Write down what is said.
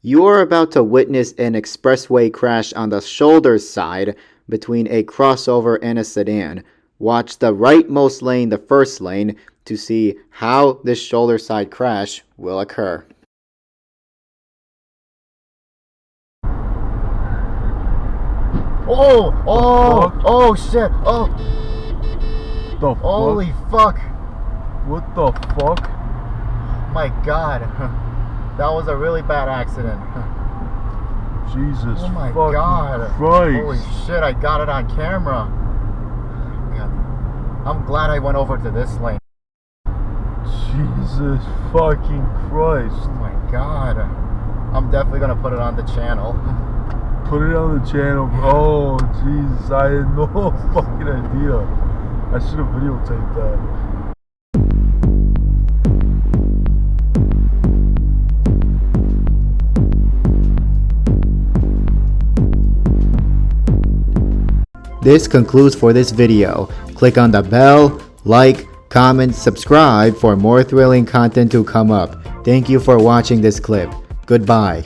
You are about to witness an expressway crash on the shoulder side between a crossover and a sedan. Watch the rightmost lane, the first lane, to see how this shoulder side crash will occur. Oh shit, The holy fuck. What the fuck? My god, that was a really bad accident. Jesus Oh my fucking god. Christ. Holy shit, I got it on camera. God. I'm glad I went over to this lane. Jesus fucking Christ. Oh my god. I'm definitely gonna put it on the channel. Put it on the channel. Oh Jesus, I had no fucking idea. I should have videotaped that. This concludes for this video. Click on the bell, like, comment, subscribe for more thrilling content to come up. Thank you for watching this clip. Goodbye.